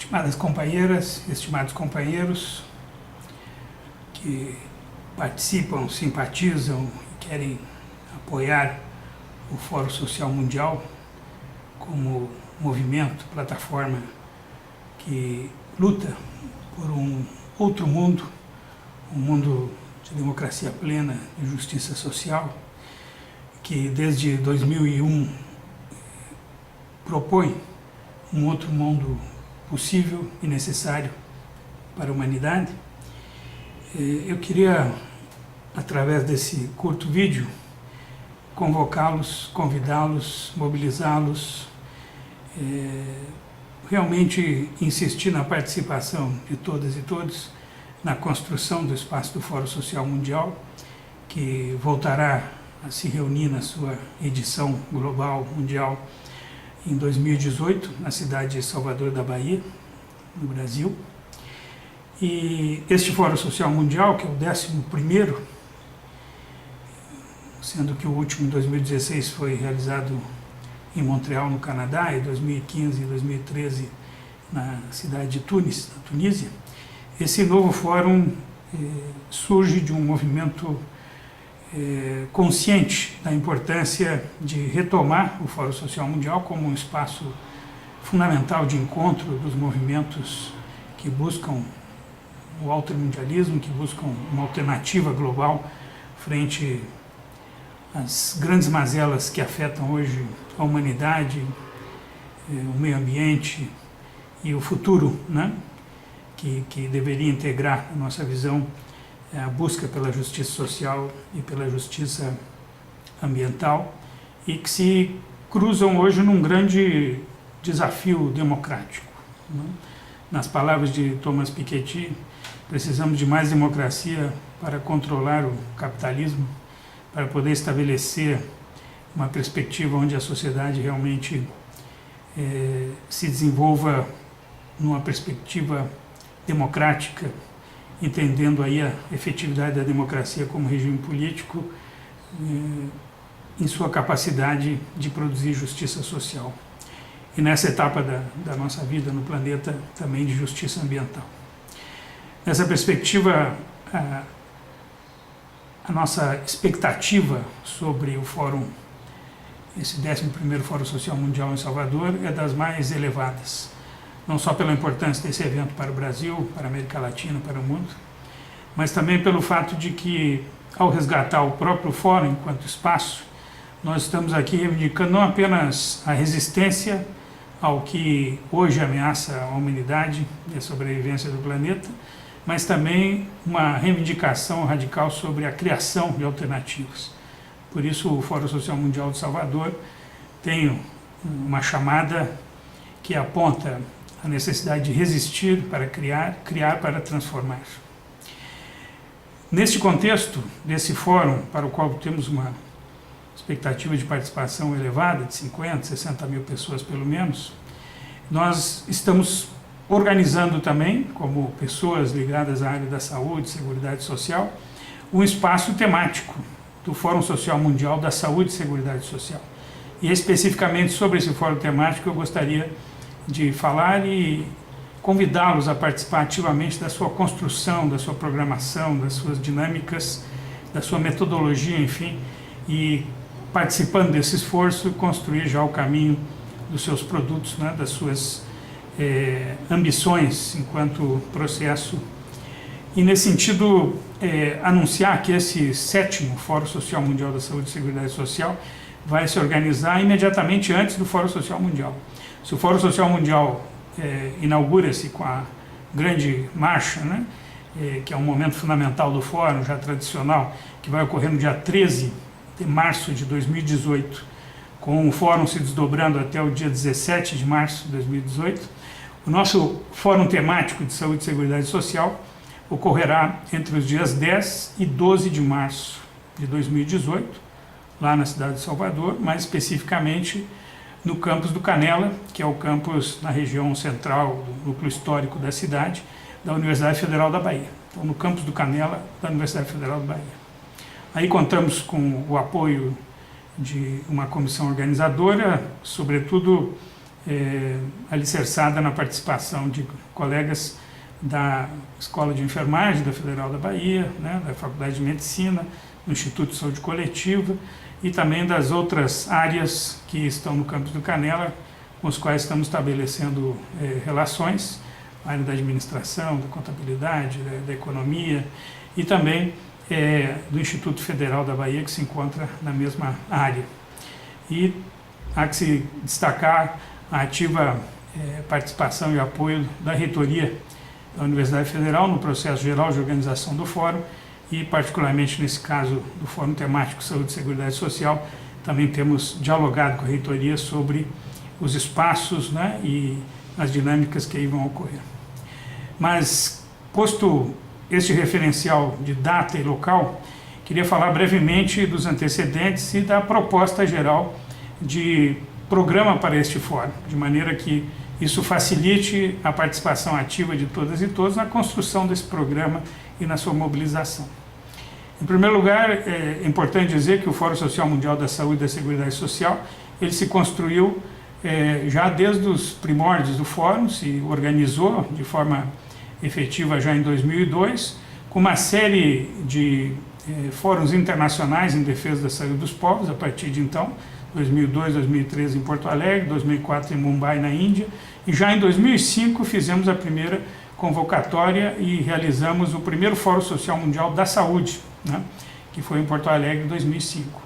Estimadas companheiras, estimados companheiros que participam, simpatizam e querem apoiar o Fórum Social Mundial como movimento, plataforma que luta por um outro mundo, um mundo de democracia plena e justiça social, que desde 2001 propõe um outro mundo possível e necessário para a humanidade. Eu queria, através desse curto vídeo, convocá-los, convidá-los, mobilizá-los, realmente insistir na participação de todas e todos na construção do espaço do Fórum Social Mundial, que voltará a se reunir na sua edição global mundial em 2018, na cidade de Salvador da Bahia, no Brasil. E este Fórum Social Mundial, que é o 11º, sendo que o último, em 2016, foi realizado em Montreal, no Canadá, e 2015 e 2013 na cidade de Tunis, na Tunísia. Esse novo fórum surge de um movimento consciente da importância de retomar o Fórum Social Mundial como um espaço fundamental de encontro dos movimentos que buscam o altermundialismo, que buscam uma alternativa global frente às grandes mazelas que afetam hoje a humanidade, o meio ambiente e o futuro, né? que deveria integrar a nossa visão a busca pela justiça social e pela justiça ambiental, e que se cruzam hoje num grande desafio democrático, né? Nas palavras de Thomas Piketty, precisamos de mais democracia para controlar o capitalismo, para poder estabelecer uma perspectiva onde a sociedade realmente se desenvolva numa perspectiva democrática, entendendo aí a efetividade da democracia como regime político em sua capacidade de produzir justiça social. E nessa etapa da nossa vida no planeta, também de justiça ambiental. Nessa perspectiva, a nossa expectativa sobre o Fórum, esse 11º Fórum Social Mundial em Salvador, é das mais elevadas. Não só pela importância desse evento para o Brasil, para a América Latina, para o mundo, mas também pelo fato de que, ao resgatar o próprio fórum enquanto espaço, nós estamos aqui reivindicando não apenas a resistência ao que hoje ameaça a humanidade e a sobrevivência do planeta, mas também uma reivindicação radical sobre a criação de alternativas. Por isso, o Fórum Social Mundial de Salvador tem uma chamada que aponta a necessidade de resistir para criar, criar para transformar. Neste contexto desse fórum, para o qual temos uma expectativa de participação elevada, de 50, 60 mil pessoas pelo menos, nós estamos organizando também, como pessoas ligadas à área da saúde, seguridade social, um espaço temático do Fórum Social Mundial da Saúde e Seguridade Social. E especificamente sobre esse fórum temático eu gostaria de falar e convidá-los a participar ativamente da sua construção, da sua programação, das suas dinâmicas, da sua metodologia, enfim, e participando desse esforço, construir já o caminho dos seus produtos, né, das suas ambições enquanto processo. E nesse sentido, anunciar que esse 7º Fórum Social Mundial da Saúde e Seguridade Social vai se organizar imediatamente antes do Fórum Social Mundial. Se o Fórum Social Mundial inaugura-se com a grande marcha, né, que é um momento fundamental do Fórum, já tradicional, que vai ocorrer no dia 13 de março de 2018, com o Fórum se desdobrando até o dia 17 de março de 2018, o nosso Fórum Temático de Saúde e Seguridade Social ocorrerá entre os dias 10 e 12 de março de 2018, lá na cidade de Salvador, mais especificamente no campus do Canela, que é o campus na região central do núcleo histórico da cidade, da Universidade Federal da Bahia. Então, no campus do Canela, da Universidade Federal da Bahia. Aí contamos com o apoio de uma comissão organizadora, sobretudo alicerçada na participação de colegas da Escola de Enfermagem da Federal da Bahia, né, da Faculdade de Medicina, do Instituto de Saúde Coletiva e também das outras áreas que estão no campus do Canela, com os quais estamos estabelecendo relações, a área da administração, da contabilidade, da economia e também do Instituto Federal da Bahia, que se encontra na mesma área. E há que se destacar a ativa participação e apoio da reitoria da Universidade Federal no processo geral de organização do fórum e, particularmente nesse caso do Fórum Temático Saúde e Seguridade Social, também temos dialogado com a reitoria sobre os espaços, né, e as dinâmicas que aí vão ocorrer. Mas, posto este referencial de data e local, queria falar brevemente dos antecedentes e da proposta geral de programa para este fórum, de maneira que isso facilite a participação ativa de todas e todos na construção desse programa e na sua mobilização. Em primeiro lugar, é importante dizer que o Fórum Social Mundial da Saúde e da Seguridade Social, ele se construiu já desde os primórdios do Fórum, se organizou de forma efetiva já em 2002, com uma série de fóruns internacionais em defesa da saúde dos povos, a partir de então, 2002, 2013 em Porto Alegre, 2004 em Mumbai, na Índia, e já em 2005 fizemos a primeira convocatória e realizamos o primeiro Fórum Social Mundial da Saúde, né, que foi em Porto Alegre em 2005.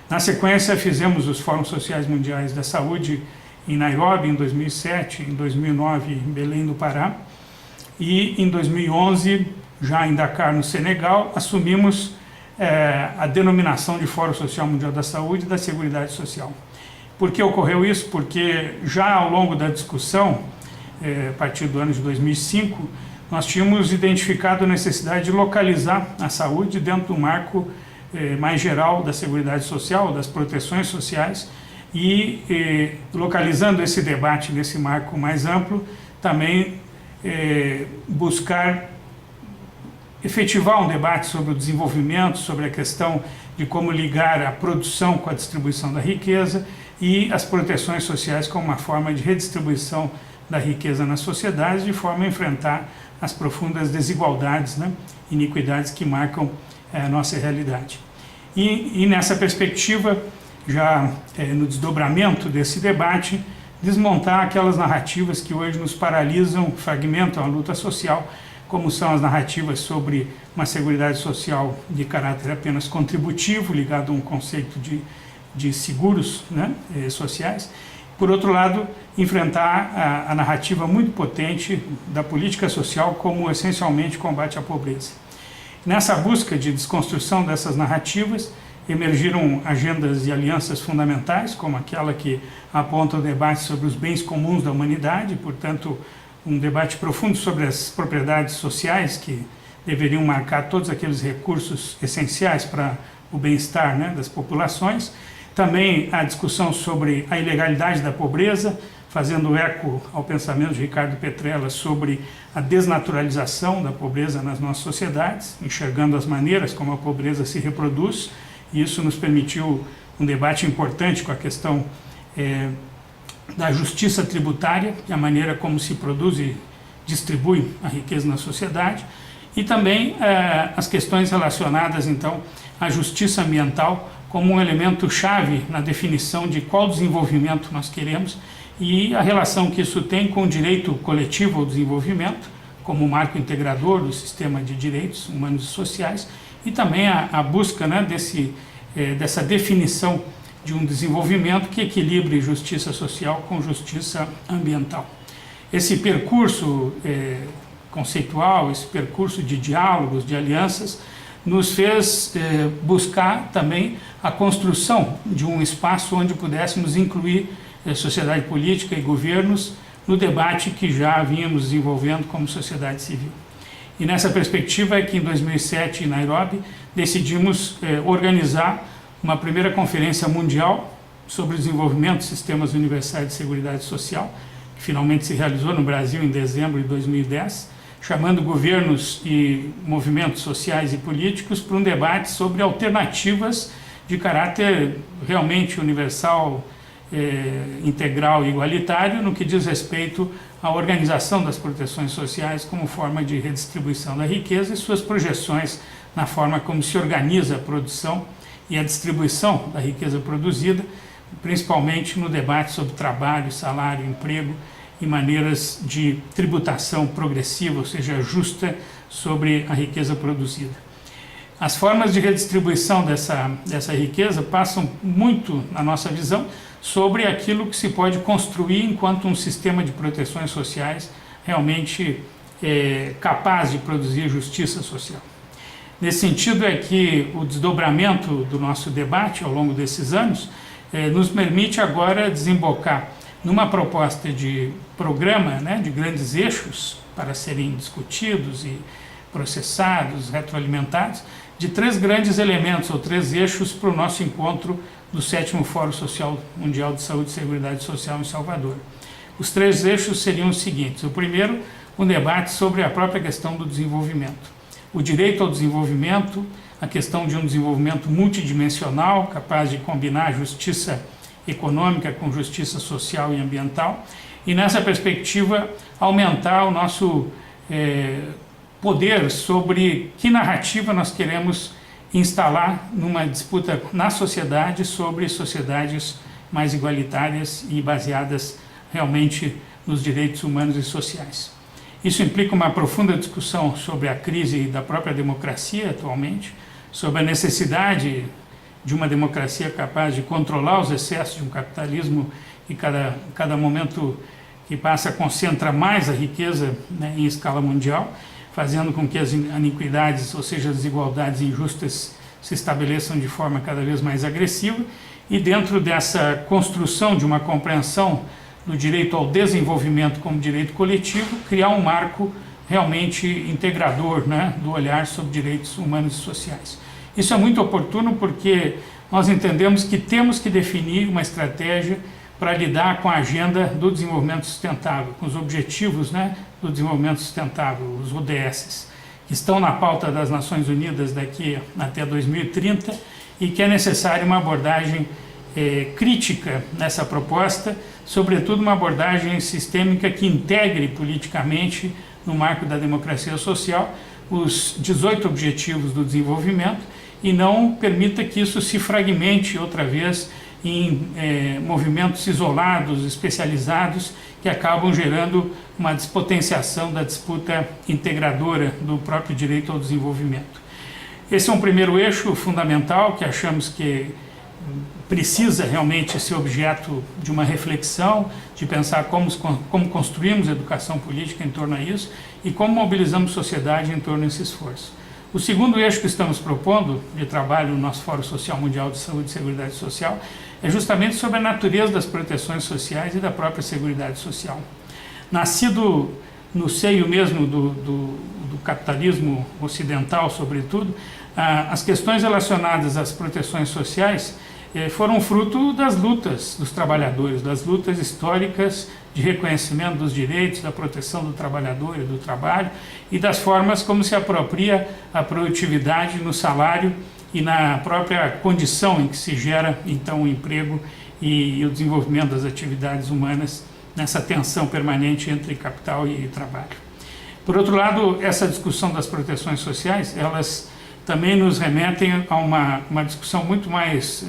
Na sequência, fizemos os Fóruns Sociais Mundiais da Saúde em Nairobi, em 2007, em 2009 em Belém do Pará, e em 2011, já em Dakar, no Senegal, assumimos a denominação de Fórum Social Mundial da Saúde e da Seguridade Social. Por que ocorreu isso? Porque já ao longo da discussão, a partir do ano de 2005, nós tínhamos identificado a necessidade de localizar a saúde dentro do marco mais geral da Seguridade Social, das proteções sociais, e localizando esse debate nesse marco mais amplo, também buscar efetivar um debate sobre o desenvolvimento, sobre a questão de como ligar a produção com a distribuição da riqueza e as proteções sociais como uma forma de redistribuição da riqueza na sociedade, de forma a enfrentar as profundas desigualdades, né, iniquidades que marcam a nossa realidade. E nessa perspectiva, já no desdobramento desse debate, desmontar aquelas narrativas que hoje nos paralisam, fragmentam a luta social, como são as narrativas sobre uma seguridade social de caráter apenas contributivo, ligado a um conceito de seguros, né, sociais. Por outro lado, enfrentar a narrativa muito potente da política social como essencialmente combate à pobreza. Nessa busca de desconstrução dessas narrativas, emergiram agendas e alianças fundamentais, como aquela que aponta o debate sobre os bens comuns da humanidade, portanto, um debate profundo sobre as propriedades sociais que deveriam marcar todos aqueles recursos essenciais para o bem-estar, né, das populações. Também a discussão sobre a ilegalidade da pobreza, fazendo eco ao pensamento de Ricardo Petrella sobre a desnaturalização da pobreza nas nossas sociedades, enxergando as maneiras como a pobreza se reproduz, e isso nos permitiu um debate importante com a questão da justiça tributária, a maneira como se produz e distribui a riqueza na sociedade, e também as questões relacionadas, então, à justiça ambiental como um elemento chave na definição de qual desenvolvimento nós queremos e a relação que isso tem com o direito coletivo ao desenvolvimento, como marco integrador do sistema de direitos humanos e sociais, e também a busca, né, dessa definição de um desenvolvimento que equilibre justiça social com justiça ambiental. Esse percurso conceitual, esse percurso de diálogos, de alianças, nos fez buscar também a construção de um espaço onde pudéssemos incluir sociedade política e governos no debate que já vínhamos desenvolvendo como sociedade civil. E nessa perspectiva é que em 2007, em Nairobi, decidimos organizar uma primeira conferência mundial sobre o desenvolvimento de sistemas universais de seguridade social, que finalmente se realizou no Brasil em dezembro de 2010, chamando governos e movimentos sociais e políticos para um debate sobre alternativas de caráter realmente universal, integral e igualitário no que diz respeito à organização das proteções sociais como forma de redistribuição da riqueza e suas projeções na forma como se organiza a produção e a distribuição da riqueza produzida, principalmente no debate sobre trabalho, salário, emprego e maneiras de tributação progressiva, ou seja, justa sobre a riqueza produzida. As formas de redistribuição dessa riqueza passam muito, na nossa visão, sobre aquilo que se pode construir enquanto um sistema de proteções sociais realmente capaz de produzir justiça social. Nesse sentido é que o desdobramento do nosso debate ao longo desses anos nos permite agora desembocar numa proposta de programa, de grandes eixos para serem discutidos e processados, retroalimentados, de 3 grandes elementos ou 3 eixos para o nosso encontro do 7º Fórum Social Mundial de Saúde e Seguridade Social em Salvador. Os 3 eixos seriam os seguintes. O primeiro, um debate sobre a própria questão do desenvolvimento. O direito ao desenvolvimento, a questão de um desenvolvimento multidimensional, capaz de combinar justiça econômica com justiça social e ambiental, e nessa perspectiva aumentar o nosso poder sobre que narrativa nós queremos instalar numa disputa na sociedade sobre sociedades mais igualitárias e baseadas realmente nos direitos humanos e sociais. Isso implica uma profunda discussão sobre a crise da própria democracia atualmente, sobre a necessidade de uma democracia capaz de controlar os excessos de um capitalismo que cada momento que passa concentra mais a riqueza em escala mundial, fazendo com que as iniquidades, ou seja, as desigualdades injustas, se estabeleçam de forma cada vez mais agressiva, e dentro dessa construção de uma compreensão do direito ao desenvolvimento como direito coletivo, criar um marco realmente integrador do olhar sobre direitos humanos e sociais. Isso é muito oportuno porque nós entendemos que temos que definir uma estratégia para lidar com a agenda do desenvolvimento sustentável, com os objetivos do desenvolvimento sustentável, os ODS, que estão na pauta das Nações Unidas daqui até 2030 e que é necessária uma abordagem crítica nessa proposta, sobretudo uma abordagem sistêmica que integre politicamente, no marco da democracia social, os 18 objetivos do desenvolvimento e não permita que isso se fragmente outra vez em movimentos isolados, especializados, que acabam gerando uma despotenciação da disputa integradora do próprio direito ao desenvolvimento. Esse é um primeiro eixo fundamental que achamos que precisa realmente ser objeto de uma reflexão, de pensar como construímos educação política em torno a isso e como mobilizamos sociedade em torno a esse esforço. O segundo eixo que estamos propondo de trabalho no nosso Fórum Social Mundial de Saúde e Seguridade Social é justamente sobre a natureza das proteções sociais e da própria seguridade social. Nascido no seio mesmo do capitalismo ocidental, sobretudo, as questões relacionadas às proteções sociais foram fruto das lutas dos trabalhadores, das lutas históricas de reconhecimento dos direitos, da proteção do trabalhador e do trabalho e das formas como se apropria a produtividade no salário e na própria condição em que se gera então o emprego e o desenvolvimento das atividades humanas nessa tensão permanente entre capital e trabalho. Por outro lado, essa discussão das proteções sociais, elas também nos remetem a uma discussão muito mais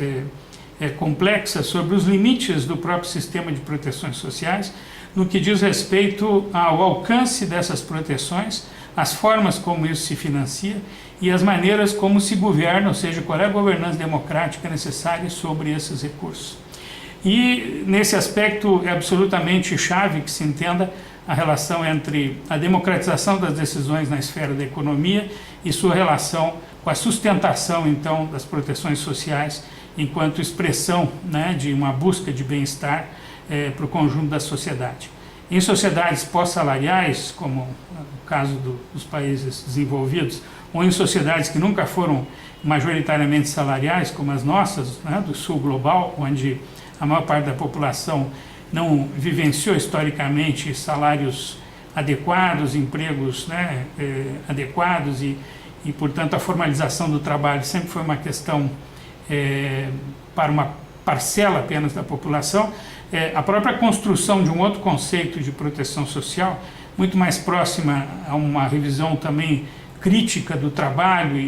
complexa sobre os limites do próprio sistema de proteções sociais, no que diz respeito ao alcance dessas proteções, as formas como isso se financia e as maneiras como se governa, ou seja, qual é a governança democrática necessária sobre esses recursos. E nesse aspecto é absolutamente chave que se entenda a relação entre a democratização das decisões na esfera da economia e sua relação com a sustentação, então, das proteções sociais enquanto expressão de uma busca de bem-estar para o conjunto da sociedade. Em sociedades pós-salariais, como no caso dos países desenvolvidos, ou em sociedades que nunca foram majoritariamente salariais, como as nossas, do sul global, onde a maior parte da população não vivenciou historicamente salários adequados, empregos adequados e, portanto, a formalização do trabalho sempre foi uma questão para uma parcela apenas da população, a própria construção de um outro conceito de proteção social, muito mais próxima a uma revisão também crítica do trabalho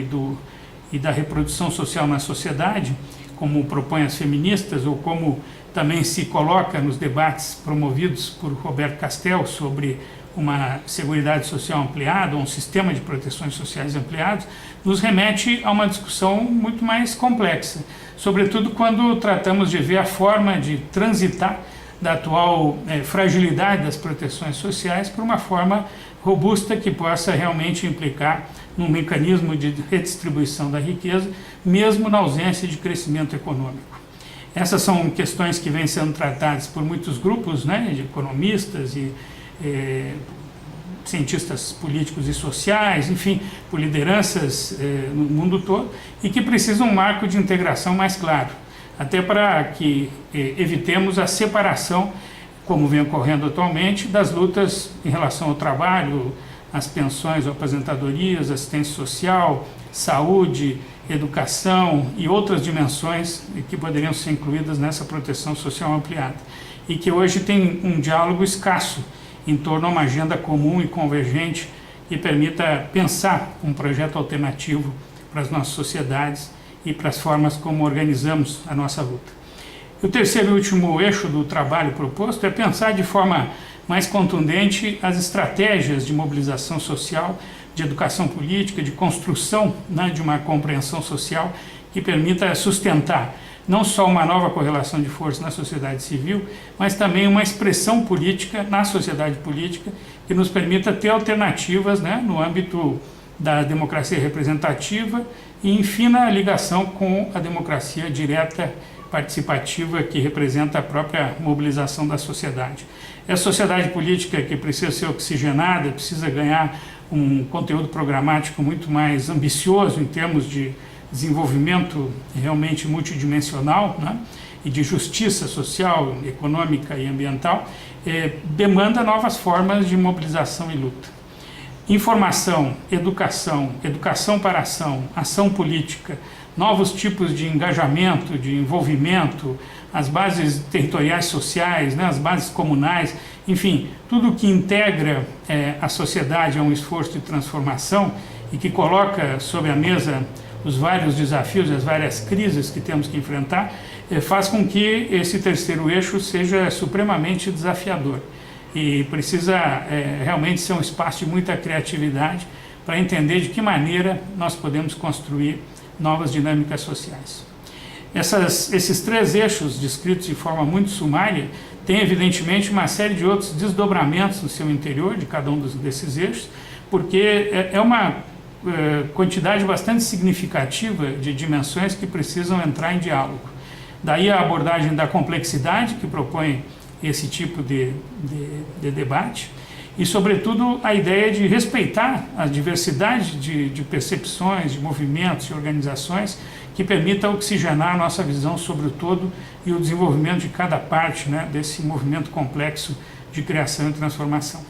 e da reprodução social na sociedade, como propõem as feministas, ou como também se coloca nos debates promovidos por Roberto Castel sobre uma seguridade social ampliada, um sistema de proteções sociais ampliados, nos remete a uma discussão muito mais complexa, sobretudo quando tratamos de ver a forma de transitar da atual fragilidade das proteções sociais para uma forma robusta que possa realmente implicar num mecanismo de redistribuição da riqueza, mesmo na ausência de crescimento econômico. Essas são questões que vêm sendo tratadas por muitos grupos, de economistas e cientistas políticos e sociais, enfim, por lideranças no mundo todo, e que precisam um marco de integração mais claro, até para que evitemos a separação, como vem ocorrendo atualmente, das lutas em relação ao trabalho, às pensões ou aposentadorias, assistência social, saúde, educação e outras dimensões que poderiam ser incluídas nessa proteção social ampliada, e que hoje tem um diálogo escasso em torno a uma agenda comum e convergente que permita pensar um projeto alternativo para as nossas sociedades e para as formas como organizamos a nossa luta. E o terceiro e último eixo do trabalho proposto é pensar de forma mais contundente as estratégias de mobilização social, de educação política, de construção de uma compreensão social que permita sustentar não só uma nova correlação de forças na sociedade civil, mas também uma expressão política na sociedade política que nos permita ter alternativas no âmbito da democracia representativa e, enfim, na ligação com a democracia direta, participativa, que representa a própria mobilização da sociedade. É a sociedade política que precisa ser oxigenada, precisa ganhar um conteúdo programático muito mais ambicioso em termos de desenvolvimento realmente multidimensional, e de justiça social, econômica e ambiental, demanda novas formas de mobilização e luta. Informação, educação para ação, ação política, novos tipos de engajamento, de envolvimento, as bases territoriais sociais, as bases comunais, enfim, tudo que integra a sociedade a um esforço de transformação e que coloca sobre a mesa os vários desafios e as várias crises que temos que enfrentar, faz com que esse terceiro eixo seja supremamente desafiador e precisa realmente ser um espaço de muita criatividade para entender de que maneira nós podemos construir novas dinâmicas sociais. Esses três eixos, descritos de forma muito sumária, têm evidentemente uma série de outros desdobramentos no seu interior, de cada um desses eixos, porque é uma quantidade bastante significativa de dimensões que precisam entrar em diálogo. Daí a abordagem da complexidade, que propõe esse tipo de debate, e, sobretudo, a ideia de respeitar a diversidade de percepções, de movimentos, de organizações, que permita oxigenar a nossa visão sobre o todo e o desenvolvimento de cada parte desse movimento complexo de criação e transformação.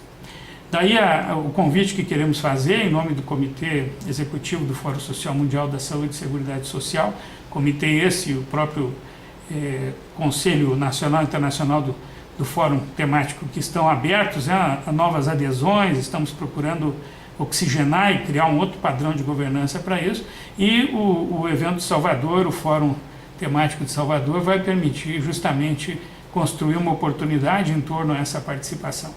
Daí o convite que queremos fazer em nome do Comitê Executivo do Fórum Social Mundial da Saúde e Seguridade Social, comitê esse e o próprio Conselho Nacional e Internacional do Fórum Temático, que estão abertos a novas adesões, estamos procurando oxigenar e criar um outro padrão de governança para isso, e o evento de Salvador, o Fórum Temático de Salvador, vai permitir justamente construir uma oportunidade em torno a essa participação.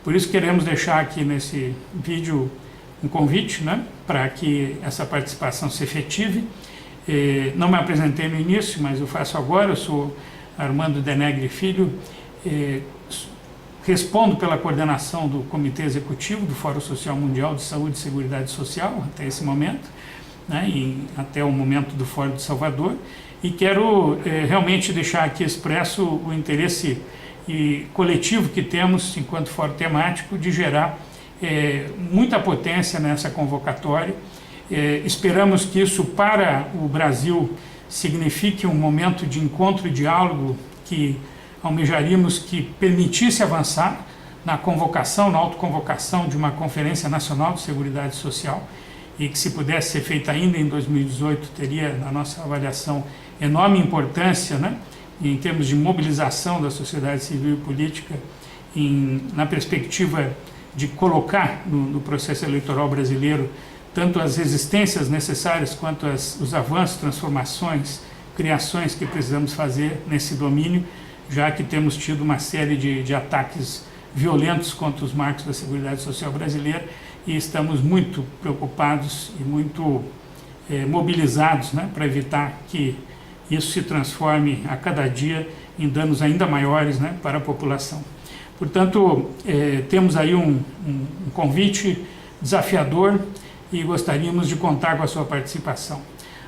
Por isso queremos deixar aqui nesse vídeo um convite para que essa participação se efetive. Não me apresentei no início, mas eu faço agora. Eu sou Armando Denegri Filho, respondo pela coordenação do Comitê Executivo do Fórum Social Mundial de Saúde e Seguridade Social até esse momento, e até o momento do Fórum de Salvador, e quero realmente deixar aqui expresso o interesse coletivo que temos, enquanto fórum temático, de gerar muita potência nessa convocatória. Esperamos que isso, para o Brasil, signifique um momento de encontro e diálogo que almejaríamos que permitisse avançar na convocação, na autoconvocação de uma Conferência Nacional de Seguridade Social, e que, se pudesse ser feita ainda em 2018, teria, na nossa avaliação, enorme importância, em termos de mobilização da sociedade civil e política, na perspectiva de colocar no processo eleitoral brasileiro tanto as resistências necessárias quanto os avanços, transformações, criações que precisamos fazer nesse domínio, já que temos tido uma série de ataques violentos contra os marcos da Seguridade Social brasileira e estamos muito preocupados e muito mobilizados, né, para evitar que isso se transforme a cada dia em danos ainda maiores, né, para a população. Portanto, temos aí um convite desafiador e gostaríamos de contar com a sua participação.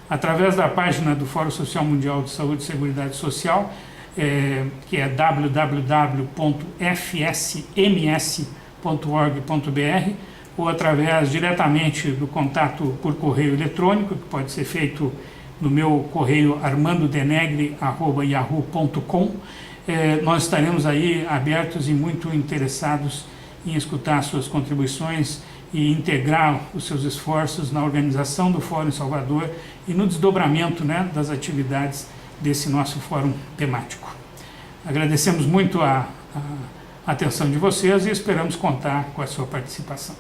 Através da página do Fórum Social Mundial de Saúde e Seguridade Social, que é www.fsms.org.br, ou através diretamente do contato por correio eletrônico, que pode ser feito no meu correio armandodenegre@yahoo.com. Nós estaremos aí abertos e muito interessados em escutar suas contribuições e integrar os seus esforços na organização do Fórum em Salvador e no desdobramento, né, das atividades desse nosso fórum temático. Agradecemos muito a atenção de vocês e esperamos contar com a sua participação.